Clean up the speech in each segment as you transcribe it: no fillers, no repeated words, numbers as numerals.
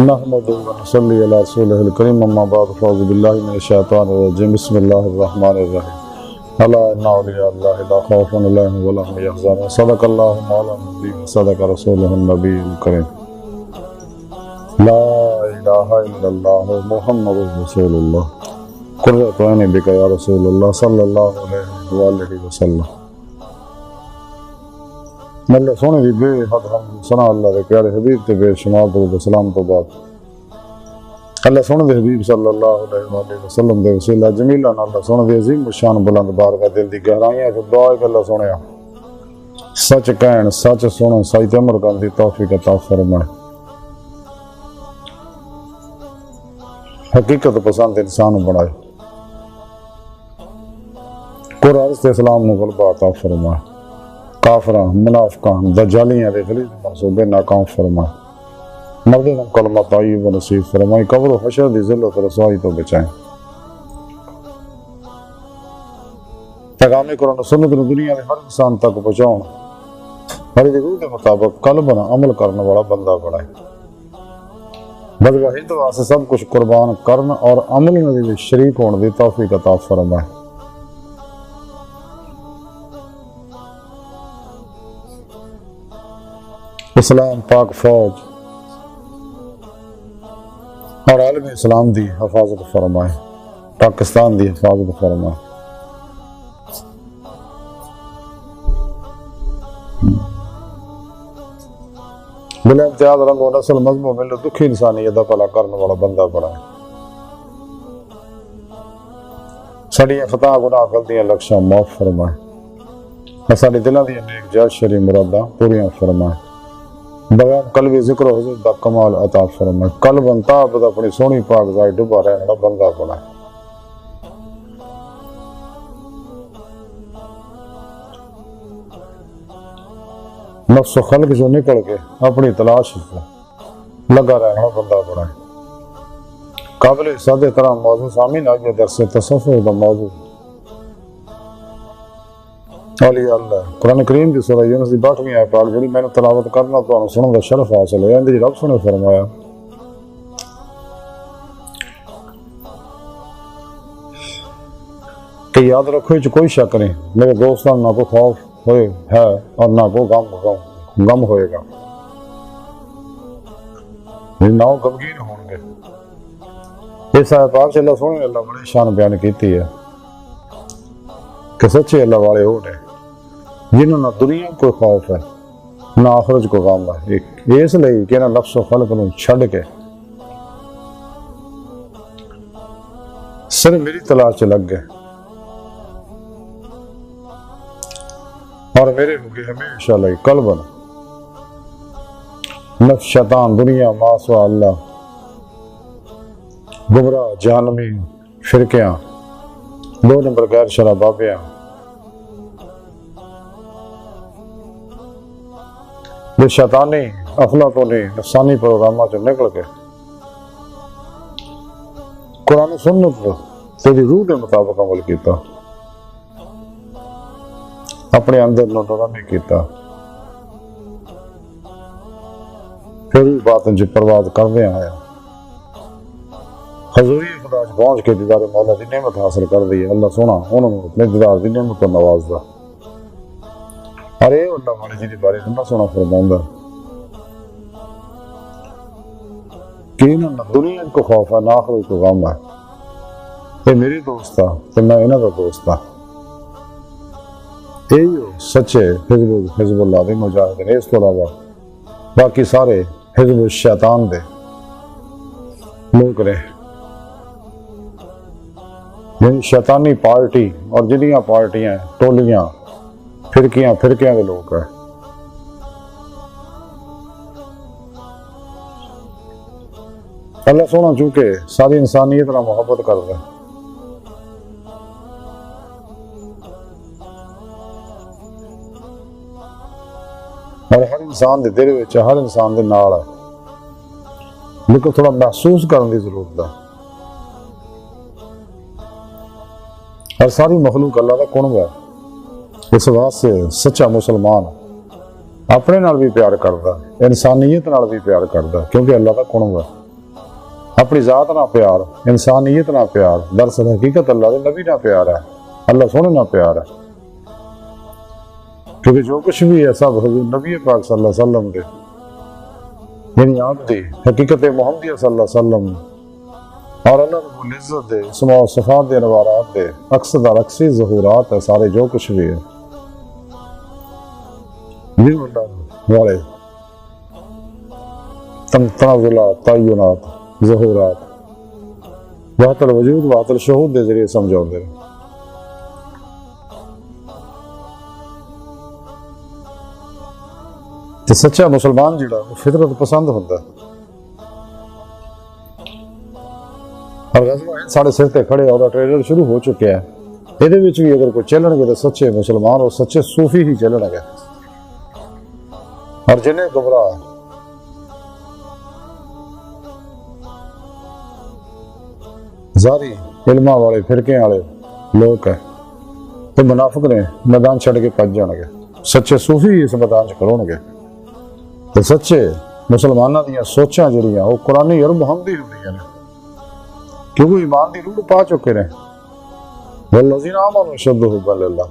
نحمد ونصلي على رسوله الكريم اما بعد فاعوذ بالله من الشيطان الرجيم بسم الله الرحمن الرحيم الا ان اولياء الله لا خوف عليهم ولا هم يحزنون صدق الله مولانا النبي وصدق رسوله النبي الكريم لا اله الا الله محمد رسول الله قرۃ عینی بک یا رسول اللہ صلی اللہ علیہ وآلہ وسلم۔ اللہ سونے دی بے حد حمد ثنا اللہ دے پیارے حبیب تے بے شمار درود و سلام تو بعد اللہ سونے دے حبیب صلی اللہ علیہ وآلہ وسلم دے وسیلہ جمیلہ اللہ سونے دے عظیم شان بلند بارگاہ دل دی گہرائیاں کو دعا کہ اللہ سونے سچ کہن سچ سنن سچ عمل کرن دی توفیق عطا فرمائے، حقیقت پسند انسان بنائے، قرآن سے اسلام نے غلبہ عطا فرمائے، کافراں منافقاں دجالیاں دے غلیظ منصوبے ناکام فرمائے، مردوں کلمہ طیب و نصیب فرمائے، قبر و حشر دی ذلت و رسوائی تو بچائیں، پیغام قرآن و سنت نے دنیا میں ہر انسان تک پہنچاؤں، ہر روح کے مطابق قلب عمل کرنے والا بندہ بنائے، بل وحید واسطے سب کچھ قربان کرن اور عمل میں شریک ہونے دی توفیق عطا فرمائے۔ اسلام پاک فوج اور عالم اسلام دی حفاظت فرمائے، پاکستان دی حفاظت فرمائے، بلا امتیاز رنگ و نسل مذہب و ملت دکھی انسانیت دا بھلا کرنے والا بندہ بنائے، ساڈیاں خطا گناہ غلطیاں لکشاں معاف فرمائے، ساڈے دلاں دی نیک جائز شرعی مراداں پوریاں فرمائے، بیان قلبی ذکر و حضور دا کمال عطا فرمائے، قلب انتابد اپنی سونی پاک ذات ڈبا رہنے والا بندہ بنائے، نفس و خلق جو نکل کے اپنی تلاش سے لگا رہنے والا بندہ بنائے۔ قابل صدر طرح موضوع سامین آگے درس تصوف دا موضوع اولیاء اللہ قرآن کریم کی سورہ یونس دی 62ویں آیت پاک جڑی میں نے تلاوت کرنا تو سنن دا شرف حاصل ہے، اندر رب نے فرمایا کہ یاد رکھو یہ کوئی شک نہیں، میرے دوستان نہ کو خوف ہوئے ہے اور نہ کو غم ہوئے گا، نہ وہ غمگین ہوں گے۔ اس آیت پاک سے اللہ سونے اللہ بڑی شان بیان کیتی ہے کہ سچے اللہ والے ہو نے جنہوں نہ دنیا کو خوف ہے نہ آخرت کو غم ہے، اس لیے کہ نہ نفس و خلق نو چھڑ کے صرف میری تلاش چ لگ گئے اور میرے ہو گئے ہمیشہ لئی قلبن نفس شیطان دنیا ما سوا اللہ گمراہ جہنمی فرقیاں 2 نمبر غیر شرع بابیاں یہ شیطانی افلاطونی نفسانی پروگراموں سے نکل کے قرآن سنت تیری روح کے مطابق عمل کیتا، اپنے اندر نورانی کیتا، پھر بھی باتیں جو پرواز کردے آیا حضوری خدا پہنچ کے دیدار مولا دی نعمت حاصل کر دی، اللہ سونا انہوں نے اپنے دیدار دی نعمت کو نواز دا، ارے اللہ والے جی دی بارے اللہ سونا فرماؤں کہ انہوں نے دنیا کو خوف ہے نہ آخرت کو غم ہے، یہ میری دوست تھا تو میں انہوں کا دوست تھا، یہی ہو سچے حزب اللہ دے مجاہدین، اس کو علاوہ باقی سارے حزب الشیطان دے لوگ رہے، یعنی شیطانی پارٹی اور جنیاں پارٹیاں ٹولیاں فرقیاں کے لوگ ہیں۔ اللہ سونا چونکہ ساری انسانیت نہ محبت کر رہے اور ہر انسان دے دل وچ ہر انسان دے نال ہے، لیکن تھوڑا محسوس کرنے کی ضرورت ہے، اور ساری مخلوق اللہ کا قرب ہے، اس واسطے سچا مسلمان اپنے نال بھی پیار کرتا، انسانیت نال بھی پیار کرتا، کیونکہ اللہ کا قرب ہے۔ اپنی ذات نہ پیار، انسانیت نہ پیار، دراصل حقیقت اللہ دے نبی نہ پیار ہے، اللہ سونے نہ پیار ہے، کیونکہ جو کچھ بھی ہے سب حضور نبی پاک صلی اللہ علیہ وسلم دے، یعنی آپ دی حقیقت محمدیہ صلی اللہ علیہ وسلم اور اللہ رب العزت دے اسماء و صفات دے انوارات دے اکثر در اکثر ظہورات ہے سارے جو کچھ بھی ہے یہ اللہ والے تنازلات، تعینات، ظہورات وحدت الوجود وحدت الشہود دے ذریعے سمجھاؤ دے تے سچا مسلمان جڑا وہ فطرت پسند ہوتا ہے اور غزوہ ساڑھے سر تے کھڑے اور ٹریلر شروع ہو چکے ہیں یہ بھی اگر کوئی چلن گے تو سچے مسلمان اور سچے صوفی ہی چلن گے اور جنہیں گمراہ زاری علماء والے فرقے والے لوگ ہیں تو منافق نے میدان چھڑ کے پج جان گے، سچے صوفی اس میدان چ کھڑون گے تو سچے مسلمانوں دیا سوچاں جڑیاں وہ قرآنی اور محمدی ہوندیاں نے کیونکہ ایمان دی روح پا چکے ہیں والذین آمنوا اشد حبا للہ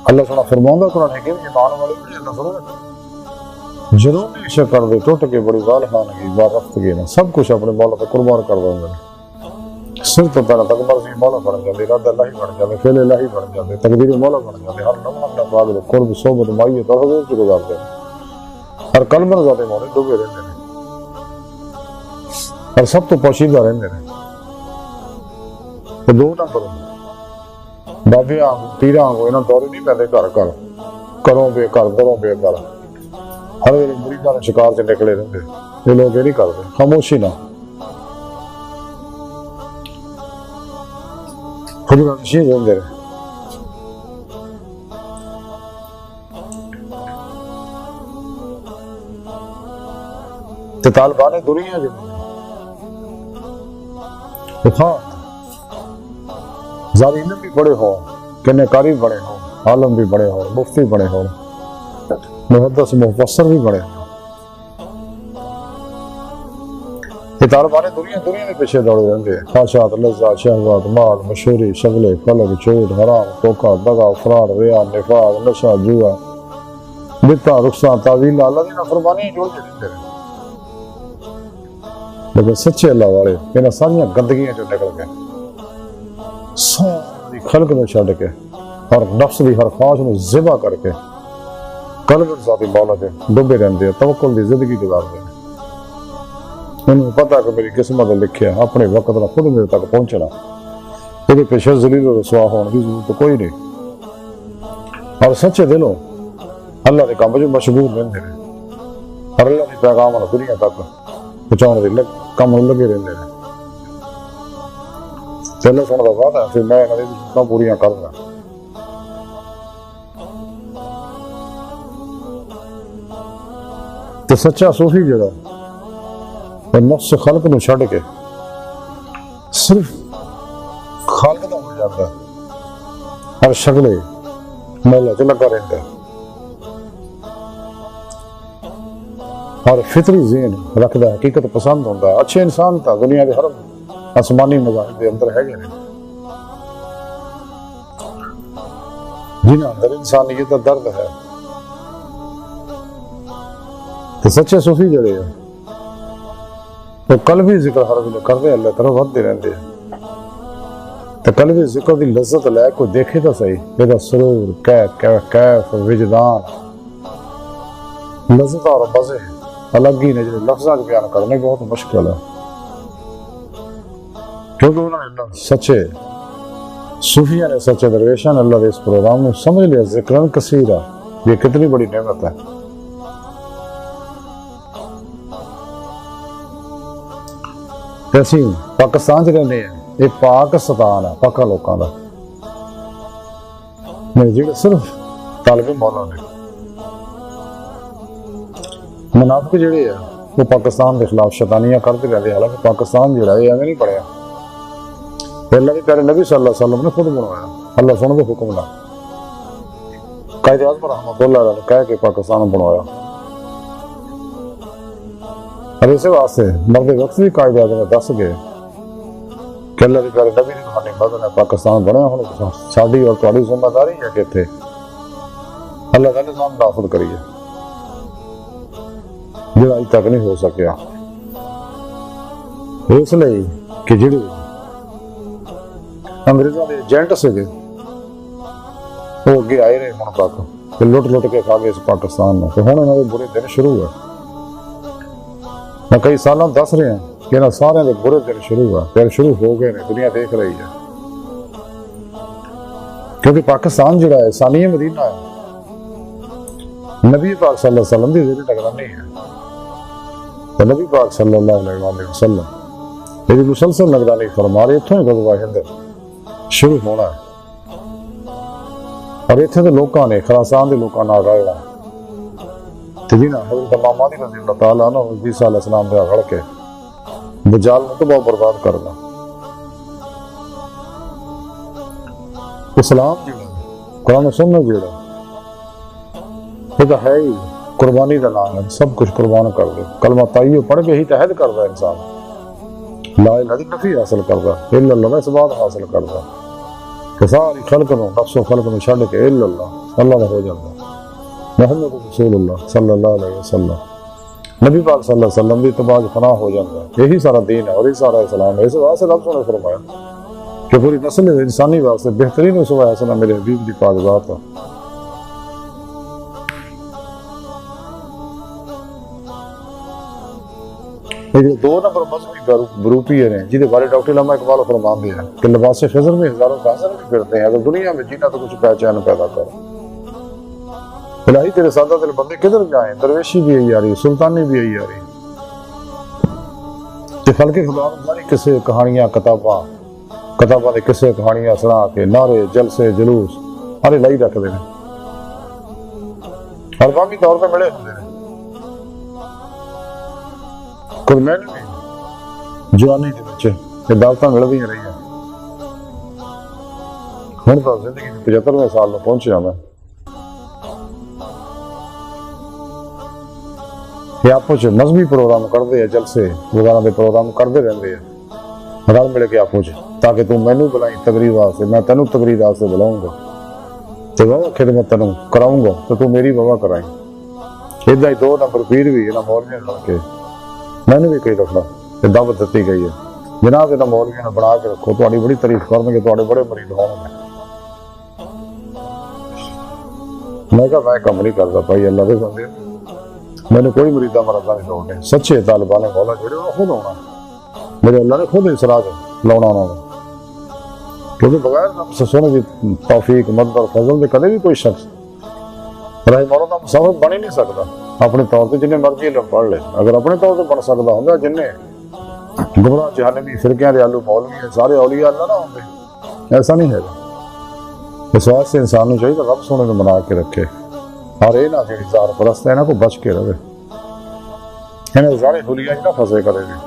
اللہ سنا فرماؤں قرآن حکیم ایمان والے بھی اللہ سنا جدوں بھی عشق کر دے ٹوٹ کے بڑی غال خانگی بار رفت گئے نا سب کچھ اپنے مولا پہ قربان کر دیں گے سر تو پہنا تک مرضی مولا بن جاتے، ارادہ اللہ بن جاتے، فعل اللہ بن جاتے، تقدیر مولا بن جاتے، ہر نمبر باغ دے قرب صحبت مائیت اور حضور کی گزارتے ہیں ہر قلب میں ذات مولا ڈوبے رہتے ہیں اور سب تو پوشیدہ رہتے ہیں تو دو نہ کرو بابے آنگو پیرا آنگو انہوں دورے نہیں پہنے گھر گھر کروں بے کر دروں بے کر ہر ویلے مریداں نے شکار سے نکلے رہتے یہ لوگ یہ نہیں کرتے خاموشی نہ خود نشین رہتے رہے تو طالبان دنیا جی ہاں زارین بھی بڑے ہوں کنے کاری بڑے ہوں عالم بھی بڑے ہوں مفتی بڑے ہوں محدث مفسر بھی بڑے ہوں یہ طالبان دنیا میں پیچھے دوڑے رہتے ہیں خواہشات، لذات، شہوات، مال، مشہوری، شغلے، فلک، چوٹ، حرام، دھوکہ، دغا، فراڈ، ریا، نفاق، نشہ، جوا، بدعت، رخصان، تعویل، اللہ دی نافرمانی جوڑ کے رہتے ہیں لیکن سچے اللہ والے انہاں ساریاں گندگیاں جو نکل گئے ساری خلق میں چھڑ کے اور نفس دی ہر خواہش میں ذبح کر کے قلب ذاتی مولا دے ڈوبے رہتے ہیں توکل دی زندگی گزارتے ہیں انہوں پتا کہ میری قسمت لکھے اپنے وقت نہ خود میرے تک پہنچنا یہ پیشہ ذلیل و رسوا ہونے کی ضرورت کوئی نہیں اور سچے دلوں اللہ کے کام جو مشغول رہتے ہیں اور اللہ کے پیغام دنیا تک پہنچانے کے کام لگے رہتے ہیں اللہ سونے کا وعدہ ہے پھر میں انہیں ضرورتاں پوریاں کروں گا تو سچا صوفی جڑا نفس خلق نو چھڑ کے صرف خالق دا ہو جاتا ہے ہر شکلے مولا چ لگا رہتا ہے اور فطری ذہن رکھتا ہے حقیقت پسند ہوتا ہے اچھے انسان تھا دنیا کے ہر آسمانی مذاہب کے اندر ہے گئے جنہاں اندر انسانیت کا درد ہے تو سچے صوفی جڑے ہیں تو قلبی ذکر ہر ویلے کرتے اللہ طرف ودتے رہتے ہیں تو قلبی ذکر دی لذت لے کوئی دیکھے تو صحیح یہ سرور کیف وجدان لذت اور مزے الگ ہی نے جو لفظاں بیان کرنے بہت مشکل ہے کیونکہ انہوں نے اللہ سچے صوفیہ نے سچے درویشاں نے اللہ دے اس پروگرام میں سمجھ لیا ذکرن کثیرہ یہ کتنی بڑی نعمت ہے ایسی پاکستان چ رہنے ہیں یہ پاکستان ہے پاکا لوکاں دا میں جڑے صرف طالب مولا نے منافق جڑے ہیں وہ پاکستان کے خلاف شیطانیاں کرتے رہتے ہیں حالانکہ پاکستان جڑا ہے ایویں نہیں پڑھیا اللہ کے پیارے نبی صلی اللہ علیہ وسلم نے خود بنوایا اللہ سن دے حکم نہ قائد اعظم رحمۃ اللہ علیہ نے کہہ کے پاکستان بنوایا اب اسے واسطے مرد وقت بھی قائد اعظم دس گئے کہ اللہ کے پیارے نبی دی روحانی مدد ہے پاکستان بنیا ہوں ساری اور تھوڑی ذمہ داری ہے کہ اتنے اللہ کا نظام نافذ کریے جو اج تک نہیں ہو سکیا، اس لیے کہ جڑے انگریزوں کے ایجنٹ سے وہ اگے آئے رہے ہوں تک کہ لٹ لٹ کے کھا گئے اس پاکستان میں، تو ہوں انہوں کے برے دن شروع ہے۔ میں کئی سالوں دس رہے ہیں کہ انہوں سارے کے برے دن شروع ہے، پھر شروع ہو گئے ہیں، دنیا دیکھ رہی ہے، کیونکہ پاکستان جڑا ہے ثانی مدینہ ہے، نبی پاک صلی اللہ علیہ وسلم کی زیر نگرانی ہے، تو نبی پاک صلی اللہ علیہ وسلم یہ مسلسل نگرانی فرما رہے، اتوں ہی غزوہ ہند شروع ہونا ہے، اور اتنے کے لوگوں نے خراسان کے لوگوں نے رلنا ہے، تو جنہاں حضرت امام مہدی رضی اللہ تعالیٰ عنہ عیسیٰ علیہ السلام دے رل کے دجال کو تباہ برباد کرنا۔ اسلام جڑا قرآن و سنت جڑا یہ تو ہے ہی قربانی کا نام ہے، سب کچھ قربان کر دے، کلمہ طیبہ پڑھ کے ہی تحد کرتا ہے انسان، لا الہ دی نفی حاصل کرتا ہے، الا اللہ اس بات حاصل کرتا ہے کہ ساری خلق نو نفس و خلق نو چھڈ کے الا اللہ اللہ نہ ہو جاتا محمد رسول اللہ صلی اللہ علیہ وسلم، نبی پاک صلی اللہ علیہ وسلم بھی اتباع فنا ہو جاتا ہے، یہی سارا دین ہے اور یہی سارا اسلام ہے۔ اس واسطے رب نے فرمایا کہ پوری نسل انسانی واسطے بہترین اسوہ حسنہ میرے حبیب دی پاک ذات ہے۔ یہ دو نمبر مذہبی گروپی ہیں جنہیں بارے ڈاکٹر علامہ اقبال فرمان دیا ہے کہ لباس خضر میں ہزاروں خاصر بھی پھرتے ہیں، اگر دنیا میں جینا تو کچھ پہچان پیدا کرو، الہی تیرے سادہ دل بندے کدھر جائیں، درویشی بھی یہی آ رہی، سلطانی بھی یہی آ رہی، کہ خلق خدا ہماری قصے کہانیاں کتاباں دے قصے کہانیاں سنا کے نعرے جلسے جلوس ہر لائی رکھ دے ہر باقی طور پہ ملے ہوتے ہیں۔ کوئی میں نہیں جوانی دے بچے یہ دعوتاں مل بھی رہی ہیں، ہوں تو زندگی 75ویں سال میں پہنچیا میں، یہ آپ کچھ مذہبی پروگرام کرتے ہیں، جلسے وغیرہ کے پروگرام کرتے رہتے ہیں رل مل کے آپ کچھ، تاکہ تم مینوں بلائیں تقریر واسطے، میں تینوں تقریر واسطے بلاؤں گا، تو بابا خدمت تینوں کراؤں گا تو تو میری بابا کرائیں۔ ادھر ہی دو نمبر پیر بھی انہاں مولویاں لڑ کے میں نے بھی کئی دفعہ کہ دعوت دیتی گئی ہے جناب انہاں مولویاں نے بنا کے رکھو، تہاڈی بڑی تعریف کرن گے، تہاڈے بڑے مرید ہون گے۔ میں کہا میں کم نہیں کرتا بھائی، اللہ دے بندے میں نے کوئی مریدہ مرادہ نہیں لوڑنے، سچے طالبان مولا جڑے وہ خود ہونا، میرے اللہ نے خود اسراج لاؤنا انہوں نے، کیونکہ بغیر رب سے سونے کی توفیق مدد اور فضل دے کدے بھی کوئی شخص رہے مولا کا مسافر بن ہی نہیں سکتا۔ اپنے طور پہ جنہیں مرضی علم پڑھ لے، اگر اپنے طور پہ بن سکتا ہوں جنہیں گمراہ جہنمی فرقیاں دے آلو مولوی ہیں سارے اولیاء اللہ نہ ہوں گے، ایسا نہیں ہے۔ اس واسطے انسان کو چاہیے رب سونے کو بنا کے رکھے، اور یہ نہ جڑی زار پرست ہے انہاں کو بچ کے رہے، انہیں سارے حلیہ ہی نہ پھنسے کرے گے۔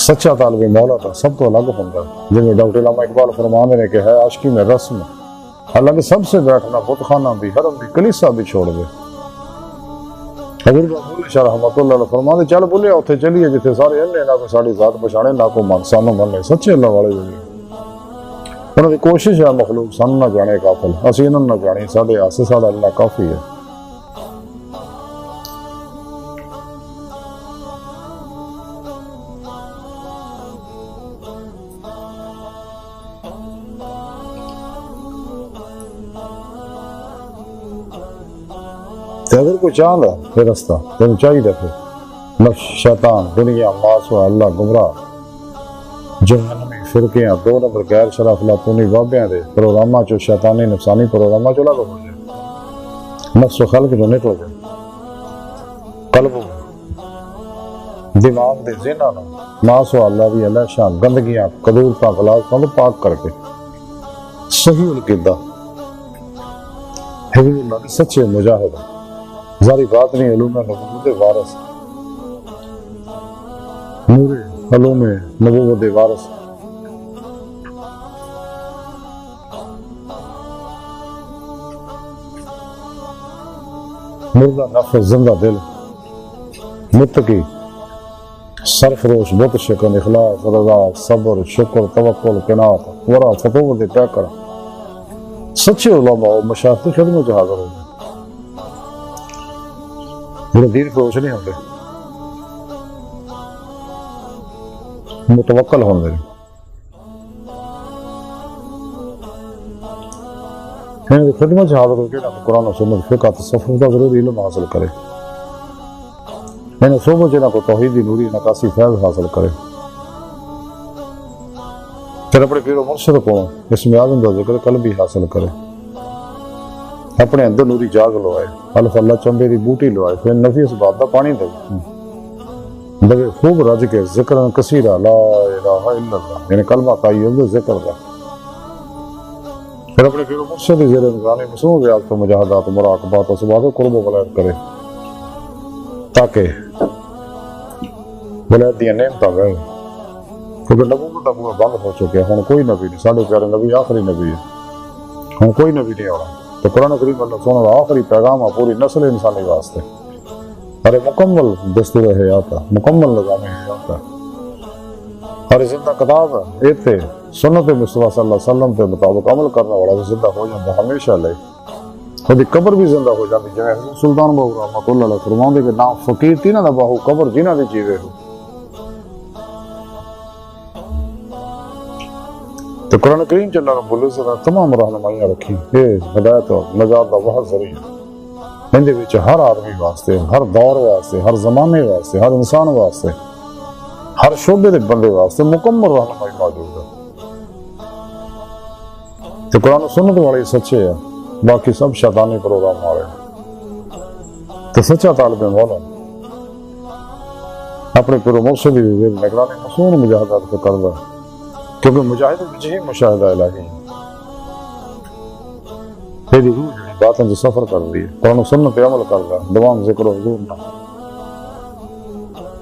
سچا طالب مولا تھا سب تو الگ ہوتا ہے، جنہیں ڈاکٹر علامہ اقبال فرمان نے کہ ہے عاشقی میں رسم، الگ سب سے بیٹھنا، بت خانہ بھی، حرم بھی، کلیسا بھی چھوڑ دے۔ حضرت بولے شاہ رحمۃ اللہ علیہ فرمان دے چل بولے اتنے چلیے جتنے سارے انے نہ کو ساری ذات پچھانے نہ کو من سانو مننے، سچے اللہ والے جڑے انہوں کی کوشش ہے مخلوق سن نہ جانے کافل، اسی انہوں نہ جانی، ساڑھے آسے ساڑھا اللہ کافی ہے۔ اگر کوئی چاہتا ہے رستہ تو چاہیے پھر نفس شیطان دنیا ماسوا اللہ گمراہ جہنمی فرقیاں دو نمبر غیر شرف لاتونی بابیاں دے پروگراماں چو شیطانی نفسانی پروگراماں چو لگو ہو جائے، نفس و خلق جو نکل جائے، قلب دماغ دے ذہناں نو ماسوا اللہ دی اللہ شان گندگیاں قدورتاں غلاظتاں تو پاک کر کے صحیح القدہ حضور اللہ نے سچے مجاہد ظاہری بات نہیں، علوم نبوت وارث، نور علوم نبوت وارث، مردہ نفس زندہ دل، متقی، سرفروش، بت شکن، اخلاص، رضا، صبر، شکر، توکل، قناعت، ورع، فتوت طے کر، سچے علماء اور مشائخ کی خدمت حاضر ہو میرے دین فروش نہیں ہوتے، متوکل ہوندے خدمت حاضر ہو کے قرآن و سنت فقہ تصوف کا ضروری علم حاصل کرے، صوبہ جنہ کو توحیدی نوری نقاسی فیض حاصل کرے، پھر اپنے پیر و مرشد کو اسم اعظم کا ذکر قلبی حاصل کرے، اپنے اندر نوری جاگ لوائے، الف اللہ چمبے دی بوٹی لوائے، پھر نفی اس بات دا پانی دے خوب رج کے ذکر کثیرہ لا الہ الا اللہ، یعنی کلمہ طیب دے ذکر دا، پھر اپنے پیر و مرشد زیر نگرانی مسنون ریاضت و مجاہدات و مراقبات و صبات و قرب و ولایت کرے، تاکہ ولایت دیا نعمتاں گئے، کیونکہ نبوت کا بوہا بند ہو چکے ہیں، کوئی نبی نہیں، ساڑھے پیارے نبی آخری نبی ہے، کوئی نبی نہیں آنا، تو قرآن کریم اللہ سونا کا آخری پیغام ہے پوری نسل انسانی واسطے، اور مکمل دستور حیات ہے، مکمل نظام حیات ہے، اور زندہ کتاب ہے، ایتے سنت مصطفیٰ صلی اللہ علیہ وسلم کے مطابق عمل کرنے والا بھی زندہ ہو جاتا ہمیشہ لے، خود قبر بھی زندہ ہو جاتی، جو حضرت سلطان بہو رحمۃ اللہ علیہ فرمان دے کہ نام فقیر تھی نہ باہو قبر جنہ دے جیوے ہو، تو قرآن کریم چل رب العزت نے تمام رہنمائیاں رکھی، یہ ہدایت اور نجات کا بہت ذریعہ، اندے وچ ہر آدمی واسطے، ہر دور واسطے، ہر زمانے واسطے، ہر انسان واسطے، ہر شعبے دے بندے واسطے مکمل رہنمائی موجود ہے، تو قرآن و سنت والے سچے ہیں، باقی سب شیطانی پروگرام آ رہے ہیں، تو سچا طالب مولا اپنے پیر و مرشد کی نگرانی مصون مجاہدات کو کردا ہے، کیونکہ مجاہد وچ ہی مشاہدہ الہی ہے، تیری روح جڑی باتیں جو سفر کر دی ہے، قرآن و سنت پہ عمل کردا ہے، دوام ذکر و حضور نہ،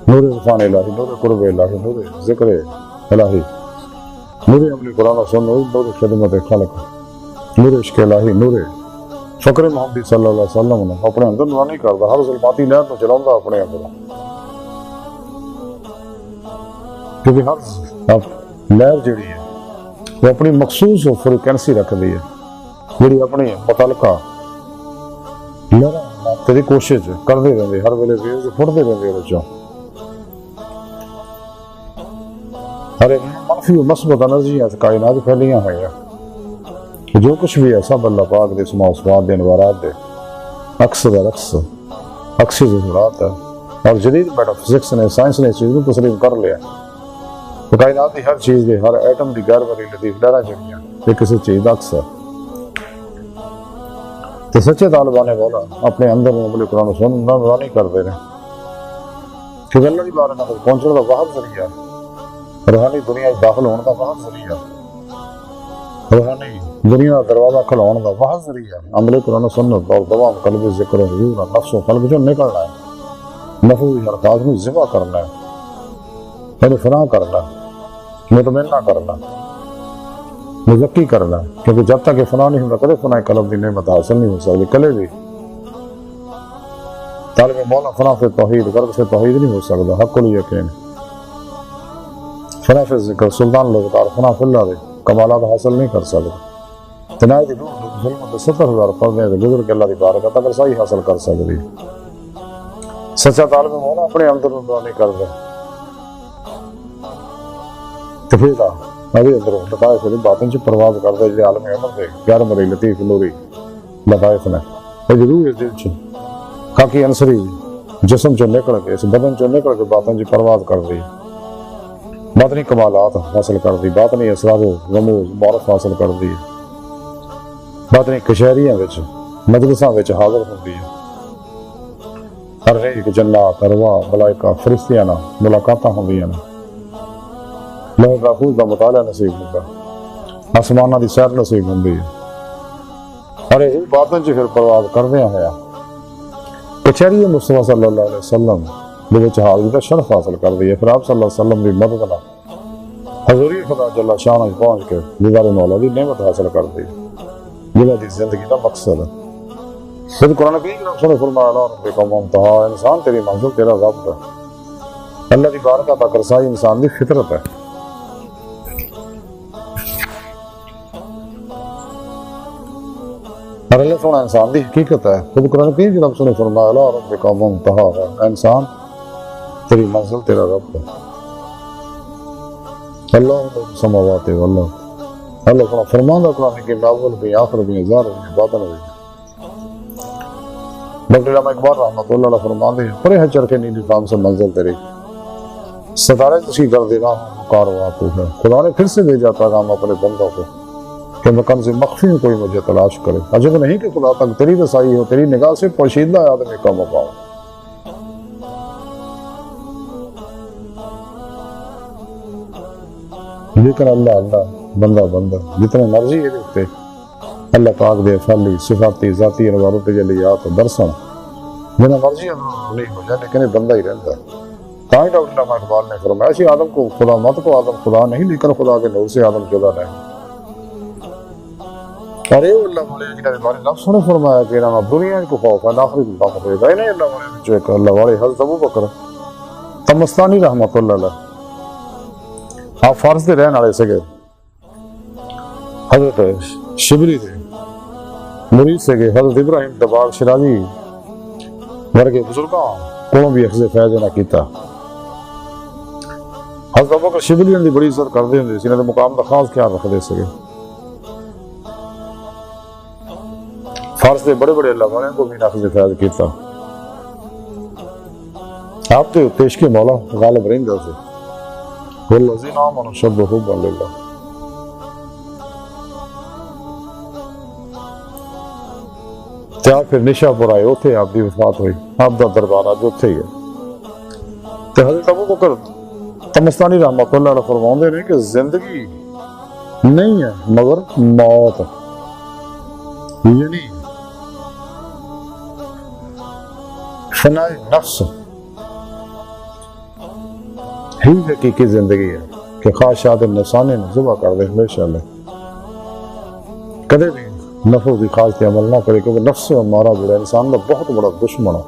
نور عرفان الہی، نور قرب الہی، نور ذکر الہی، نور عملی قرآن و سنت، نور خدمت خلق، نور عشق الہی، نور فقر محمد صلی اللہ علیہ وسلم نے اپنے اندر نورانی کردا، ہر ظلماتی لہر کو چلاوندا اپنے اندر، کیونکہ ہر لہر جڑی ہے وہ اپنی مخصوص فریکوینسی رکھ دی ہے، جڑی اپنی متعلقہ لہر تیری کوشش کردے رہندے، ہر ویلے ویوز پھڑدے رہندے وچوں، ہر منفی و مثبت انرجیاں کائنات پھیلیاں ہوئی ہیں، جو کچھ بھی ہے سب اللہ پاک دے اسماء و صفات دے انوارات دے عکس دا رقص عکسی ظہورات ہے، اور جدید میٹا فزکس نے سائنس نے اس چیز کو تسلیم کر لیا، تو کائنات دی ہر چیز دے ہر ایٹم دی غیر بری لطیف لہراں جڑیاں یہ کسی چیز دا عکس ہے، تو سچے طالبان مولا اپنے اندر عمل قرآن و سنت نورانی کردے رہے، کیونکہ اللہ دی بارگاہ تک پہنچنے کا واحد ذریعہ، روحانی دنیا داخل ہونے کا واحد ذریعہ، روحانی دنیا دروازہ کھلاؤن کا واحد ذریعہ عمل قرآن و سنت اور دوام قلب ذکر و حضور، نفس و قلب جو نکلنا ہے، نفوی حرکات میں ذبح کرنا ہے، یعنی فنا کرنا ہے، مطمئنہ کرنا، مزکی کرنا، کیونکہ جب تک یہ فنا نہیں ہوگا کدے فنا قلب دی نعمت حاصل نہیں ہو سکتی، کلے بھی طالب مولا فنا سے توحید، غرب سے توحید نہیں ہو سکتا، حق الیقین، فنا سے ذکر سلطان لوگتار فنا فی اللہ دے کمالات حاصل نہیں کر سکتے، تنائی دی روح ظلمت 70,000 پردے سے گزر کے اللہ دی بارگاہ تک رسائی حاصل کر سکتی، سچا طالب مولا اپنے اندر نورانی کر دے، تفیدہ ابھی اندر لطائف دی باتیں چ پرواز کر دے، جی عالم عمر دے غیر مری لطیف نوری لطائف نے وہ ضرور اس دل چ کاکی انصری جسم چ نکل کے اس بدن چ نکل کے باتیں چ پرواز کر دی، باطنی کمالات حاصل کر دی، باطنی اسرار و رموز معرف حاصل کر دی، باطنی کشہریاں وچ مجلساں وچ حاضر ہوندی ہے، ہر ایک جنات ارواح ملائکہ فرشتیاں نال ملاقاتاں ہوندیاں نے، لوح محفوظ کا مطالعہ نصیب ہوتا، آسمانہ دی سیر نصیب ہوندی ہے، اور یہ باتیں چ پھر پرواز کردیاں ہویا کچہری مصطفیٰ صلی اللہ علیہ وسلم دے وچ حاضری دا شرف حاصل کر دی ہے، پھر آپ صلی اللہ علیہ وسلم دی مدد نال حضوری خدا جل شانہ پہنچ کے دیدار مولا دی نعمت حاصل کر دی، جنہاں دی زندگی دا مقصد ہے، پھر قرآن کی رب نے فرمایا لا ربک منتہا، انسان تیری منزل تیرا رب ہے۔ اللہ کی بارگاہ تک رسائی انسان کی فطرت ہے۔ اور اللہ سونا انسان کی حقیقت ہے۔ خود قرآن کی رب نے فرمایا لا ربک منتہا، انسان تیری منزل تیرا رب ہے۔ اللہ سماوات واللہ، اللہ سونا فرماندہ قرآن کی اول بھی آخر بھی ظاہر بھی باطن بھی۔ ڈاکٹر علامہ اقبال رحمۃ اللہ علیہ فرماتے ہیں پرے ہے چرخے نیلی فام سے منزل تیری، ستارے تشکی کر دینا کارواں تو ہے۔ خدا نے پھر سے بھیجا پیغام اپنے بندوں کو کہ مکان سے مخفی میں کوئی مجھے تلاش کرے۔ عجب نہیں کہ خدا تک تیری رسائی ہو، تیری نگاہ سے پوشیدہ ہے آدمی کا مقام۔ لیکن اللہ اللہ بندہ بندہ جتنے مرضی یہ دیکھتے اللہ پاک دے فعلی صفاتی ذاتی انواروں تجلیات درسن جنہیں مرضی اللہ نہیں ہو جائے، لیکن یہ بندہ ہی رہتا ہے۔ تاہی ڈاکٹر علامہ اقبال نے فرمایا اسی آدم کو خدا مت کو آدم خدا نہیں، لیکن خدا کے نور سے آدم جدا نہیں۔ اور اے اللہ والے جنہیں بارے نفس نے فرمایا کہ نہ دنیا کو خوف ہے آخرت کا خوف ہے۔ نہیں اللہ والے جو ایک اللہ والے حضرت ابو بکر تمستانی رحمۃ اللہ علیہ آپ فارس دے رہن والے سگے، حضرت شبلی تھے مرید سگے، حضرت ابراہیم دباغ شرازی ورگے بزرگاں کو بھی اخذ فیض نہ کیتا۔ حضرت ابو بکر شبلی دی بڑی عزت کردے ہوندے سی، انہاں دے مقام دا خاص خیال رکھدے سگے۔ فارس دے بڑے بڑے اللہ والے کو بھی اخذ فیض کیتا۔ آپ تے عشق مولا غالب رہندا سی، والذین آمنوا اشد حبا للہ۔ کیا پھر نشا پور آئے، اتھے آپ دی وفات ہوئی، آپ دا دربار آج اتھے ہی ہے۔ تو حضرت ابو بکر تمستانی رحمۃ اللہ علیہ فرماؤندے نے کہ زندگی نہیں ہے مگر موت، یعنی فناء نفس ہی حقیقی زندگی ہے کہ خواہشات نفسانی نے ذبح کر دے ہمیشہ اللہ، کدے بھی نفس کی خواہش پہ عمل نہ کرے، کیونکہ نفس ہمارا بڑا انسان کا بہت بڑا دشمن ہے،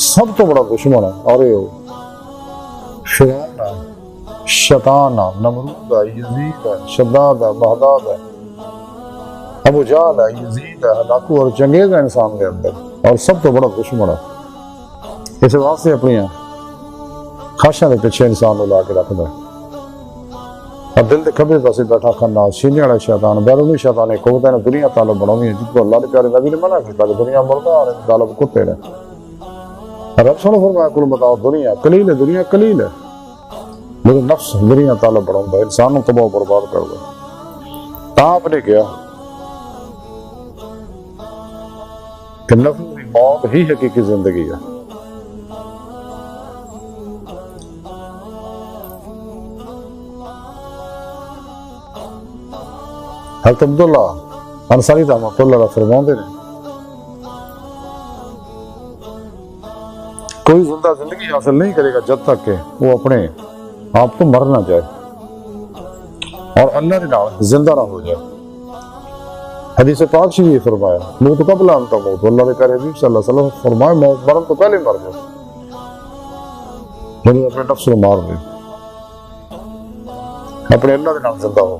سب تو بڑا دشمن ہے۔ اور یہ فرعون ہے، شیطان ہے، نمرود ہے، یزید ہے، شداد ہے، مہداد ہے، ابو جہل ہے، یزید ہے، ہلاکو اور چنگیز ہے انسان کے اندر، اور سب تو بڑا دشمن ہے۔ اس واسطے اپنی خواہشاں کے پیچھے انسان کو لا کے رکھتا ہے۔ اور دل کے کھبے پاسے بیٹھا خناس سینے والا شیطان بیرونی شیطان قوت نے دنیا طالب بنائی ہے، جس کو اللہ کے پیارے نبی نے منع کیا کہ دنیا مردہ اور طالب کتے نے۔ رب نے فرمایا کل بتاؤ دنیا قلیل ہے، دنیا قلیل ہے، لیکن نفس دنیا طالب بناؤں انسان کو تباہ و برباد کر دے۔ آپ نے کیا کہ نفس کی موت ہی حقیقی زندگی ہے۔ حضرت عبداللہ انصاری رحمۃ اللہ علیہ فرماتے ہیں کوئی زندہ زندگی حاصل نہیں کرے گا جب تک کہ وہ اپنے آپ کو مر نہ جائے اور اللہ کے نام زندہ نہ ہو جائے۔ حدیث پاک سے یہ فرمایا موت قبل ان تموت، اللہ کے حبیب صلی اللہ علیہ وسلم فرمایا موت مرن تو پہلے مر جائے، یعنی اپنے نفس کو مار دے، اپنے اللہ کے نام زندہ ہو۔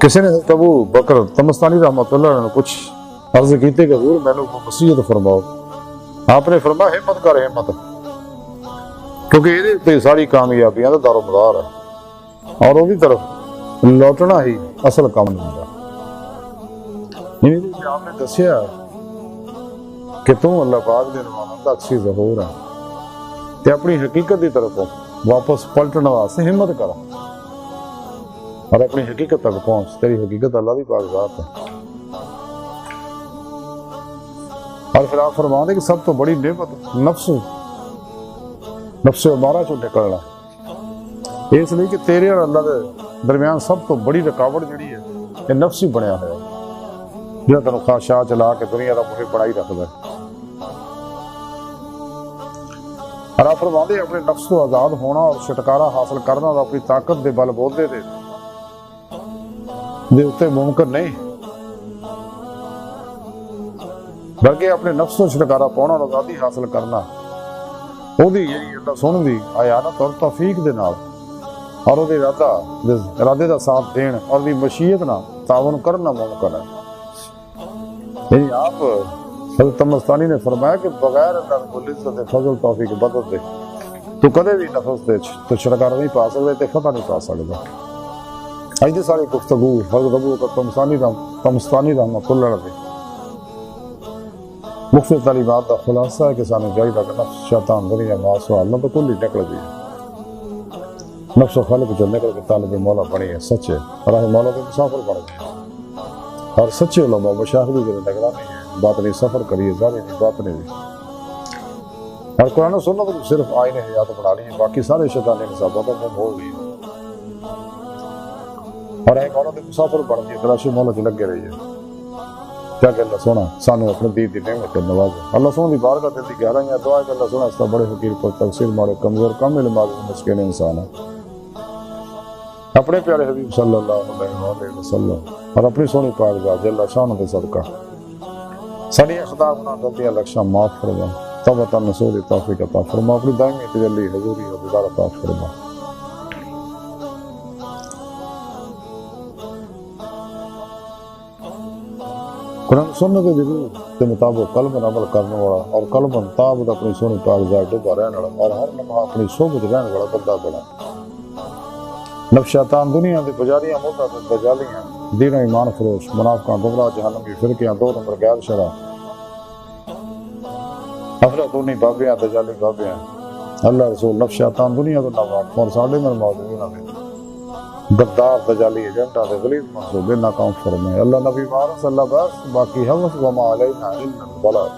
کسی نے حضرت ابو بکر تمستانی رحمۃ اللہ علیہ نے کچھ عرض کیتے کہ حضور میں نے وصیت فرماؤ۔ آپ نے فرمایا ہمت کر ہمت، کیونکہ یہ ساری کامیابیاں کا دار و مدار ہے اور وہی طرف لوٹنا ہی اصل کام نہیں ہوتا۔ آپ نے دسیا کہ تم اللہ پاک دے نمائندہ اکسی ظہور ہے تے اپنی حقیقت کی طرف واپس پلٹنے واسطے ہمت کر اور اپنی حقیقت تک پہنچ۔ تیری حقیقت اللہ کی پاک ذات ہے۔ اور پھر آپ فرما دیں کہ سب تو بڑی نعمت نفس امارہ چو نکلنا، اس لیے کہ تیرے اور اللہ کے درمیان سب تو بڑی رکاوٹ جڑی ہے یہ نفس ہی بنیا ہوا جو تینوں خواہشات چلا کے دنیا کا مجھے بڑائی رکھتا ہے۔ اور آپ فرما دیں اپنے نفس کو آزاد ہونا اور چھٹکارا حاصل کرنا اور اپنی طاقت دے بل بولتے دے اتنے ممکن نہیں، بلکہ اپنے نفس کو چھٹکارا پاؤنا اور آزادی حاصل کرنا وہ اللہ سونے دی آیات اور توفیق دے نال اور وہ ارادے دا ساتھ دین اور دی مشیت نہ تعاون کرنا ممکن ہے. یعنی آپ حضرت تمستانی نے فرمایا کہ بغیر اللہ رب العزت فضل توفیق بدت دے تو کدے بھی نفس دے تو چھٹکارا نہیں پا سکتے تے فتح نہیں پا سکتا. اج دی ساری گفتگو حضرت ابو بکر تمستانی رحمۃ اللہ علیہ مختلف تعلیمات کا خلاصہ ہے کہ سانو چاہیے کہ نفس شیطان دنیا ماسوال نہ تو کل ہی نکل گئی نفس و خالق جو نکل کے طالب مولا بنی ہے سچے راہ مولا کے مسافر بن گئے اور سچے علماء مشاہدی جو نگرانی ہے باطنی سفر کریے ظاہری باطنی بھی اور قرآن و سنت کو صرف آئین حیات بنا لی ہے باقی سارے شیطانی نصابات میں بھول گئی اور ایک مولا کے مسافر بن گئی تلاشی مولا کی لگے رہی ہے. کیا کہ اللہ سونا سانو اپنے دین دی نعمت نوازے. اللہ سونا دی بارگاہ دل دی گہرائیاں دعا ہے کہ اللہ سونا اس کا بڑے فقیر پر تقصیر مارے کمزور کم علم آدمی مسکین انسان ہے. اپنے پیارے حبیب صلی اللہ علیہ وسلم اور اپنی سونی پاک ذات جل شان کے صدقہ ساری خطا گناہ غلطیاں لکشاں معاف فرما توبہ نصوح توفیق عطا فرما اپنی دائمی تجلی حضوری اور دیدار عطا فرما. قرآن سنت کے مطابق قلب عمل کرنے والا اور قلب تابد اپنی سونی پاک ذات ڈوبا رہنے والا اور ہر لمحہ اپنی صحبت رہنے والا بندہ بنا. نفس شیطان دنیا دے پجاریاں موتا تے دجالیاں دین و ایمان فروش منافقاں گمراہ جہنمی فرقیاں دو نمبر غیر شرع افلاطونی بابیاں دجالی بابیاں اللہ رسول نفس شیطان دنیا تو نواق اور ساڑھے میں موجود ہیں غدار دجالی ایجنٹا دے غلیظ منصوبے ناکام فرمائے. اللہ نبی مارس اللہ بس باقی حوث وما علینا الا البلاغ.